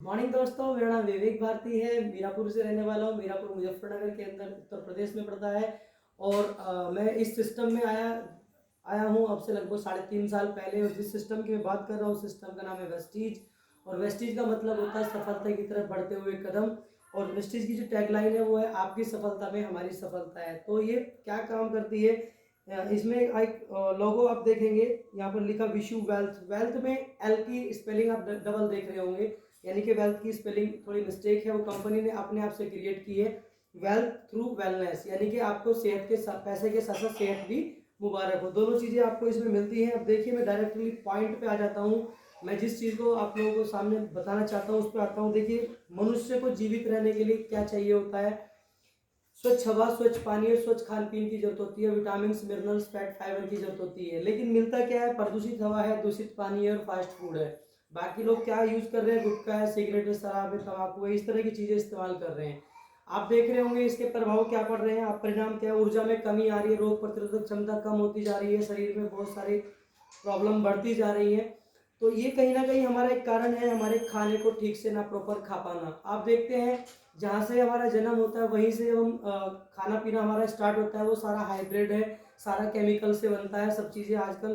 Morning दोस्तों, मेरा नाम विवेक भारती है। मीरापुर से रहने वाला हूँ। मीरापुर मुजफ्फरनगर के अंदर उत्तर प्रदेश में पड़ता है। और मैं इस सिस्टम में आया आया हूँ अब से लगभग 3.5 साल पहले। और जिस सिस्टम की मैं बात कर रहा हूँ, सिस्टम का नाम है वेस्टीज। और वेस्टीज का मतलब होता है सफलता की तरफ बढ़ते हुए कदम। और वेस्टीज की जो टैगलाइन है वो है, आपकी सफलता में हमारी सफलता है। तो ये क्या काम करती है, इसमें एक लोगो आप देखेंगे, यहाँ पर लिखा विशु वेल्थ। वेल्थ में एल की स्पेलिंग आप डबल देख रहे होंगे, यानी कि वेल्थ की स्पेलिंग थोड़ी मिस्टेक है, वो कंपनी ने अपने आप से क्रिएट की है। वेल्थ थ्रू वेलनेस, यानी कि आपको सेहत के साथ, पैसे के साथ साथ सेहत भी मुबारक हो। दोनों चीज़ें आपको इसमें मिलती हैं। अब देखिए, मैं डायरेक्टली पॉइंट पे आ जाता हूँ। मैं जिस चीज़ को आप लोगों को सामने बताना चाहता हूँ उस पर आता हूँ। देखिए, मनुष्य को जीवित रहने के लिए क्या चाहिए होता है? स्वच्छ हवा, स्वच्छ पानी और स्वच्छ खान पीन की जरूरत होती है। विटामिन, मिनरल्स, फैट, फाइबर की जरूरत होती है। लेकिन मिलता क्या है? प्रदूषित हवा है, दूषित पानी है और फास्ट फूड है। बाकी लोग क्या यूज कर रहे हैं? गुटखा है, सिगरेट है, शराब है, तंबाकू है, इस तरह की चीजें इस्तेमाल कर रहे हैं। आप देख रहे होंगे इसके प्रभाव क्या पड़ रहे हैं। आप परिणाम क्या है? ऊर्जा में कमी आ रही है, रोग प्रतिरोधक क्षमता कम होती जा रही है, शरीर में बहुत सारी प्रॉब्लम बढ़ती जा रही है। तो ये कहीं ना कहीं हमारा एक कारण है, हमारे खाने को ठीक से ना प्रॉपर खा पाना। आप देखते हैं, जहाँ से हमारा जन्म होता है वहीं से हम खाना पीना हमारा स्टार्ट होता है, वो सारा हाइब्रिड है, सारा केमिकल से बनता है। सब चीज़ें आजकल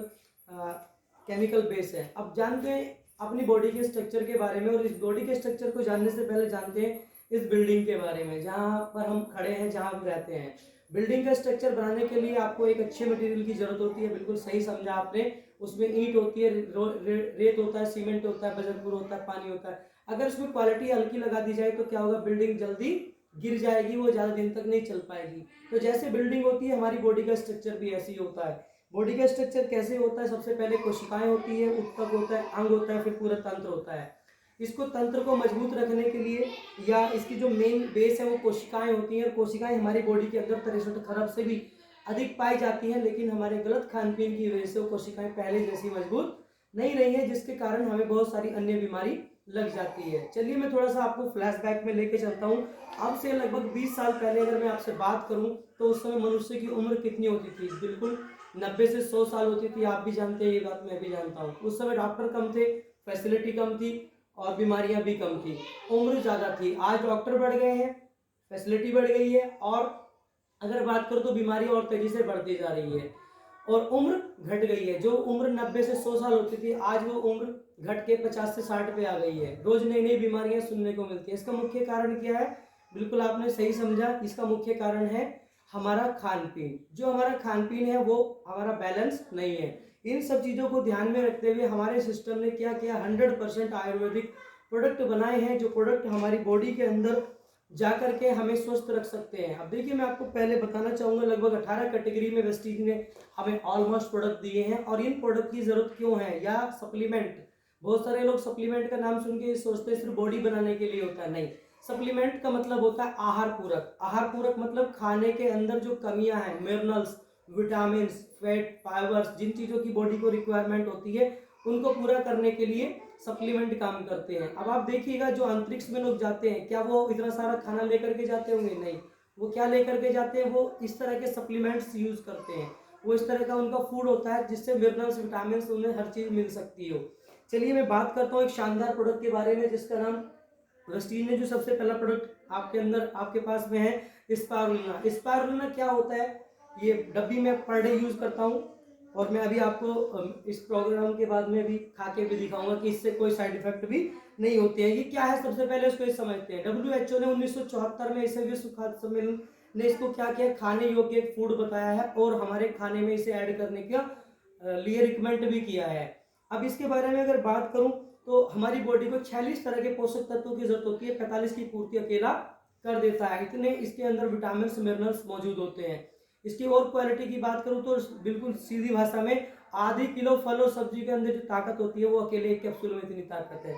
केमिकल बेस है। अब जानते हैं अपनी बॉडी के स्ट्रक्चर के बारे में। और इस बॉडी के स्ट्रक्चर को जानने से पहले जानते हैं इस बिल्डिंग के बारे में, जहाँ पर हम खड़े हैं, जहाँ हम रहते हैं। बिल्डिंग का स्ट्रक्चर बनाने के लिए आपको एक अच्छे मटेरियल की जरूरत होती है। बिल्कुल सही समझा आपने। उसमें ईंट होती है, रेत होता है, सीमेंट होता है, बजरपुर होता है, पानी होता है। अगर उसमें क्वालिटी हल्की लगा दी जाए तो क्या होगा? बिल्डिंग जल्दी गिर जाएगी, वो ज़्यादा दिन तक नहीं चल पाएगी। तो जैसे बिल्डिंग होती है, हमारी बॉडी का स्ट्रक्चर भी ऐसे ही होता है। बॉडी का स्ट्रक्चर कैसे होता है? सबसे पहले कोशिकाएं होती है, ऊतक होता है, अंग होता है, फिर पूरा तंत्र होता है। इसको तंत्र को मजबूत रखने के लिए, या इसकी जो मेन बेस है वो कोशिकाएं होती हैं। और कोशिकाएं हमारी बॉडी के अंदर 63 खरब से भी अधिक पाई जाती हैं। लेकिन हमारे गलत खान पीन की वजह से वो कोशिकाएं पहले जैसी मजबूत नहीं रही है, जिसके कारण हमें बहुत सारी अन्य बीमारी लग जाती है। चलिए, मैं थोड़ा सा आपको फ्लैशबैक में लेके चलता हूँ। अब से लगभग 20 साल पहले अगर मैं आपसे बात करूं, तो उस समय मनुष्य की उम्र कितनी होती थी? बिल्कुल 90 से 100 साल होती थी। आप भी जानते हैं ये बात, मैं भी जानता हूँ। उस समय डॉक्टर कम थे, फैसिलिटी कम थी और बीमारियां भी कम थी, उम्र ज़्यादा थी। आज डॉक्टर बढ़ गए हैं, फैसिलिटी बढ़ गई है, और अगर बात करो तो बीमारी और तेजी से बढ़ती जा रही है। और उम्र घट गई है। जो उम्र 90 से 100 साल होती थी, आज वो उम्र घट के 50 से 60 पे आ गई है। रोज नई नई बीमारियां सुनने को मिलती है। इसका मुख्य कारण क्या है? बिल्कुल आपने सही समझा। इसका मुख्य कारण है हमारा खान पीन। जो हमारा खान पीन है वो हमारा बैलेंस नहीं है। इन सब चीज़ों को ध्यान में रखते हुए हमारे सिस्टम ने क्या किया? 100% आयुर्वेदिक प्रोडक्ट बनाए हैं, जो प्रोडक्ट हमारी बॉडी के अंदर जा करके हमें स्वस्थ रख सकते हैं। अब देखिए, मैं आपको पहले बताना चाहूँगा, लगभग 18 कैटेगरी में वेस्टीज ने हमें ऑलमोस्ट प्रोडक्ट दिए हैं। और इन प्रोडक्ट की जरूरत क्यों है? या सप्लीमेंट, बहुत सारे लोग सप्लीमेंट का नाम सुन के सोचते हैं सिर्फ बॉडी बनाने के लिए होता है। नहीं, सप्लीमेंट का मतलब होता है आहार पूरक। आहार पूरक मतलब खाने के अंदर जो कमियां हैं, मिनरल्स, विटामिन, फैट, फाइबर्स, जिन चीज़ों की बॉडी को रिक्वायरमेंट होती है, उनको पूरा करने के लिए सप्लीमेंट काम करते हैं। अब आप देखिएगा, जो अंतरिक्ष में लोग जाते हैं, क्या वो इतना सारा खाना लेकर के जाते होंगे? नहीं। वो क्या लेकर के जाते हैं? वो इस तरह के सप्लीमेंट्स यूज करते हैं। वो इस तरह का उनका फूड होता है जिससे मिनरल्स, विटामिन, उन्हें हर चीज मिल सकती हो। चलिए, मैं बात करता हूँ एक शानदार प्रोडक्ट के बारे में, जिसका नाम रस्टीन ने जो सबसे पहला प्रोडक्ट आपके अंदर, आपके पास में है, स्पारुलिना। स्पारुलिना क्या होता है? ये डब्बी में पर डे यूज करता हूँ। और मैं अभी आपको इस प्रोग्राम के बाद में भी खा के भी दिखाऊंगा कि इससे कोई साइड इफेक्ट भी नहीं होते हैं। ये क्या है? सबसे पहले इसको ये समझते हैं। WHO ने 1974 में इसे विश्व खाद्य सम्मेलन ने इसको क्या किया? खाने योग्य एक फूड बताया है, और हमारे खाने में इसे ऐड करने का लिए रिकमेंड भी किया है। अब इसके बारे में अगर बात करूं, तो हमारी बॉडी को 46 तरह के पोषक तत्वों की जरूरत होती है, 45 की पूर्ति अकेला कर देता है। इतने इसके अंदर विटामिन, मिनरल्स मौजूद होते हैं। इसकी और क्वालिटी की बात करूं तो बिल्कुल सीधी भाषा में, आधी किलो फल और सब्जी के अंदर जो ताकत होती है वो अकेले एक कैप्सूल में इतनी ताकत है।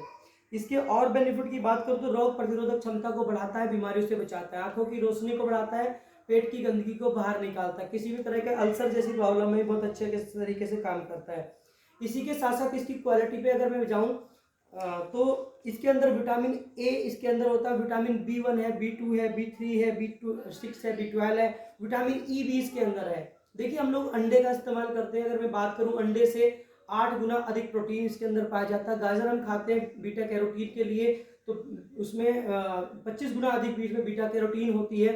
इसके और बेनिफिट की बात करूं तो रोग प्रतिरोधक क्षमता को बढ़ाता है, बीमारियों से बचाता है, आंखों की रोशनी को बढ़ाता है, पेट की गंदगी को बाहर निकालता है, किसी भी तरह के अल्सर जैसी प्रॉब्लम में बहुत अच्छे तरीके से काम करता है। इसी के साथ साथ इसकी क्वालिटी पे अगर मैं जाऊं, तो इसके अंदर विटामिन ए इसके अंदर होता है, विटामिन B1 है, B2 है, B3 है, B6 है, B12 है, विटामिन ई भी इसके अंदर है। देखिए, हम लोग अंडे का इस्तेमाल करते हैं। अगर मैं बात करूं, अंडे से 8 गुना अधिक प्रोटीन इसके अंदर पाया जाता है। गाजर हम खाते हैं बीटा कैरोटीन के लिए, तो उसमें 25 गुना अधिक बीज में बीटा कैरोटीन होती है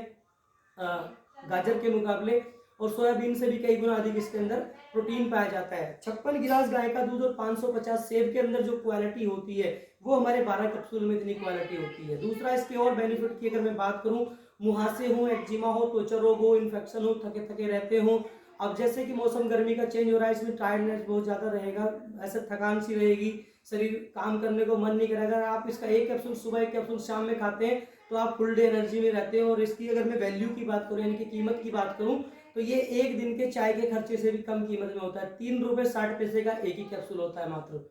गाजर के मुकाबले, और सोयाबीन से भी कई गुना अधिक इसके अंदर प्रोटीन पाया जाता है। 56 गिलास गाय का दूध और 550 सेब के अंदर जो क्वालिटी होती है वो हमारे 12 कैप्सूल में इतनी क्वालिटी होती है। दूसरा, इसके और बेनिफिट की अगर मैं बात करूं, मुहासे हो, एक्जिमा हो, त्वचा रोग हो, इन्फेक्शन हो, थके थके रहते हो, अब जैसे कि मौसम गर्मी का चेंज हो रहा है, इसमें टायर्डनेस बहुत ज़्यादा रहेगा, ऐसे थकान सी रहेगी, शरीर काम करने को मन नहीं करेगा। अगर आप इसका एक कैप्सूल सुबह, एक कैप्सूल शाम में खाते हैं तो आप फुल डे एनर्जी में रहते हैं। और इसकी अगर मैं वैल्यू की बात करूँ, यानी कि कीमत की बात करूँ, तो ये एक दिन के चाय के खर्चे से भी कम कीमत में होता है। 3 रुपये 60 पैसे का एक ही कैप्सूल होता है मात्र।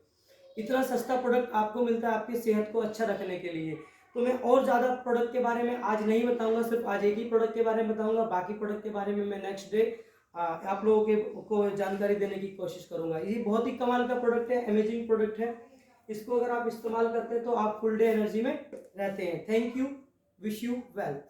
इतना सस्ता प्रोडक्ट आपको मिलता है आपकी सेहत को अच्छा रखने के लिए। तो मैं और ज़्यादा प्रोडक्ट के बारे में आज नहीं बताऊंगा, सिर्फ आज एक ही प्रोडक्ट के बारे में बताऊंगा। बाकी प्रोडक्ट के बारे में मैं नेक्स्ट डे आप लोगों को जानकारी देने की कोशिश करूंगा। ये बहुत ही कमाल का प्रोडक्ट है, अमेजिंग प्रोडक्ट है। इसको अगर आप इस्तेमाल करते हैं तो आप फुल डे एनर्जी में रहते हैं। Thank you, wish you wealth.